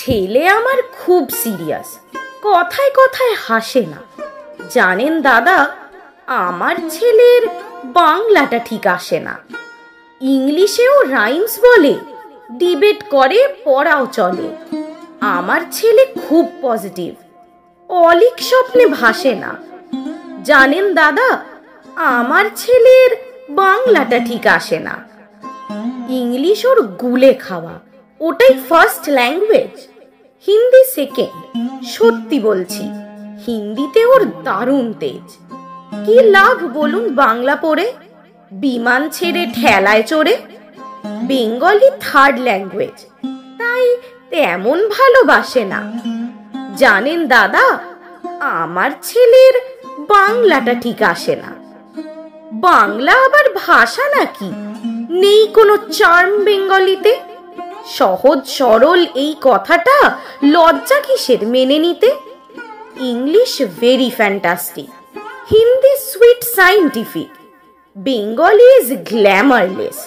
ছেলে আমার খুব সিরিয়াস, কথায় কথায় হাসে না। জানেন দাদা, আমার ছেলের বাংলাটা ঠিক আসে না। ইংলিশেও রাইমস বলে, ডিবেট করে, পড়াও চলে। আমার ছেলে খুব পজিটিভ, অলিক স্বপ্নে ভাসে না। জানেন দাদা, আমার ছেলের বাংলাটা ঠিক আসে না। ইংলিশ ওর গুলে খাওয়া, ওটাই ফার্স্ট ল্যাঙ্গুয়েজ, হিন্দি সেকেন্ড। সত্যি বলছি, হিন্দিতে ওর দারুণ তেজ। কি লাভ বলুন বাংলা পড়ে, বিমান ছেড়ে ঠেলায় চড়ে। বেঙ্গলি থার্ড ল্যাঙ্গুয়েজ, তাই তেমন ভালোবাসে না। জানেন দাদা, আমার ছেলের বাংলাটা ঠিক আসে না। বাংলা আবার ভাষা নাকি? নেই কোনো চার্ম বেঙ্গলিতে? সহজ সরল এই কথাটা লজ্জা কিসের মেনে নিতে? English very fantastic, Hindi sweet scientific, Bengali is glamourless.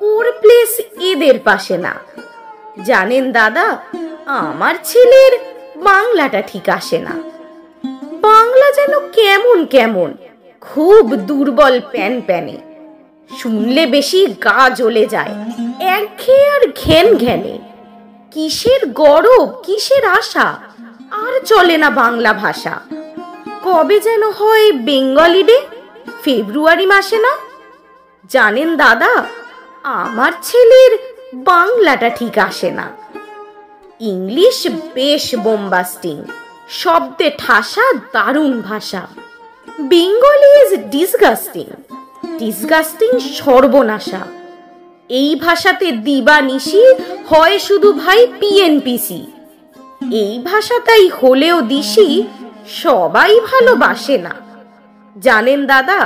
Or place এদের পাশে না। জানেন দাদা, আমার ছেলের বাংলাটা ঠিক আসে না। বাংলা যেন কেমন কেমন, খুব দুর্বল প্যান প্যানে। শুনলে বেশি গা জ্বলে যায়, একঘেয়ে আর ঘ্যান ঘ্যানে। কিসের গরব, কিসের আশা, আর চলে না বাংলা ভাষা। কবে যেন হয় বেঙ্গলি ডে, ফেব্রুয়ারি মাসে না? জানেন দাদা, আমার ছেলের বাংলাটা ঠিক আসে না। ইংলিশ বেশ বোম্বাস্টিং, শব্দে ঠাসা, দারুণ ভাষা। বেঙ্গলি ইজ ডিসগাস্টিং, ডিসগাস্টিং সর্বনাশা। এই ভাষাতে দিবানিশি হয় শুধু ভাই পিএনপিসি। এই ভাষাটাই হলেও দিশি, সবাই ভালোবাসে না। জানেন দাদা,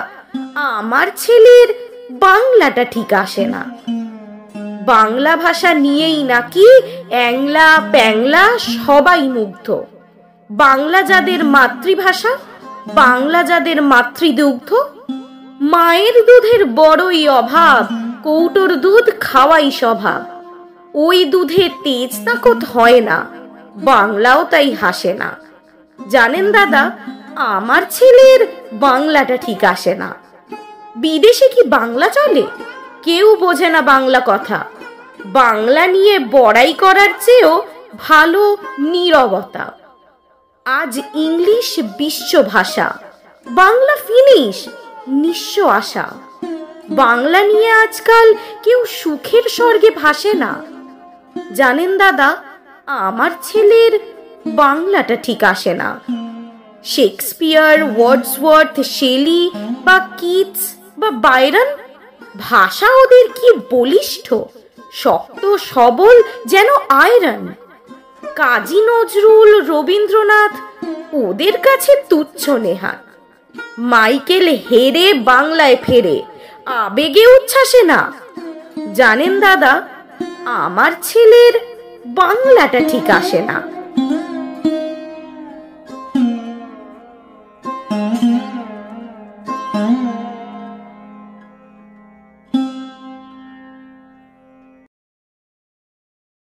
আমার ছেলের বাংলাটা ঠিক আসে না। বাংলা ভাষা নিয়েই নাকি অ্যাংলা প্যাংলা সবাই মুগ্ধ। বাংলা যাদের মাতৃভাষা, বাংলা যাদের মাতৃদুগ্ধ। মায়ের দুধের বড়ই অভাব, কৌটোর দুধ খাওয়াই স্বভাব। ওই দুধে তেজ তাকত হয় না, বাংলাও তাই হাসে না। জানেন দাদা, আমার ছেলের বাংলাটা ঠিক আসে না। বিদেশে কি বাংলা চলে? কেউ বোঝে না বাংলা কথা। বাংলা নিয়ে বড়াই করার চেয়েও ভালো নীরবতা। আজ ইংলিশ বিশ্ব ভাষা, বাংলা ফিনিশ, নিঃস্ব আশা। বাংলা নিয়ে আজকাল কেউ সুখের স্বর্গে ভাসে না। জানেন দাদা, আমার ছেলের বাংলাটা ঠিক আসে না। শেক্সপিয়ার, ওয়ার্ডসওয়ার্থ, শেলি বা কিটস বা বাইরন, ভাষা ওদের কি বলিষ্ঠ, শক্ত সবল, যেন আয়রন। কাজী নজরুল, রবীন্দ্রনাথ ওদের কাছে তুচ্ছ নেহাত। মাইকেল হেরে বাংলায় ফেরে, আবেগে উচ্ছ্বাসে না। জানেন দাদা, আমার ছেলের বাংলাটা ঠিক আসে না।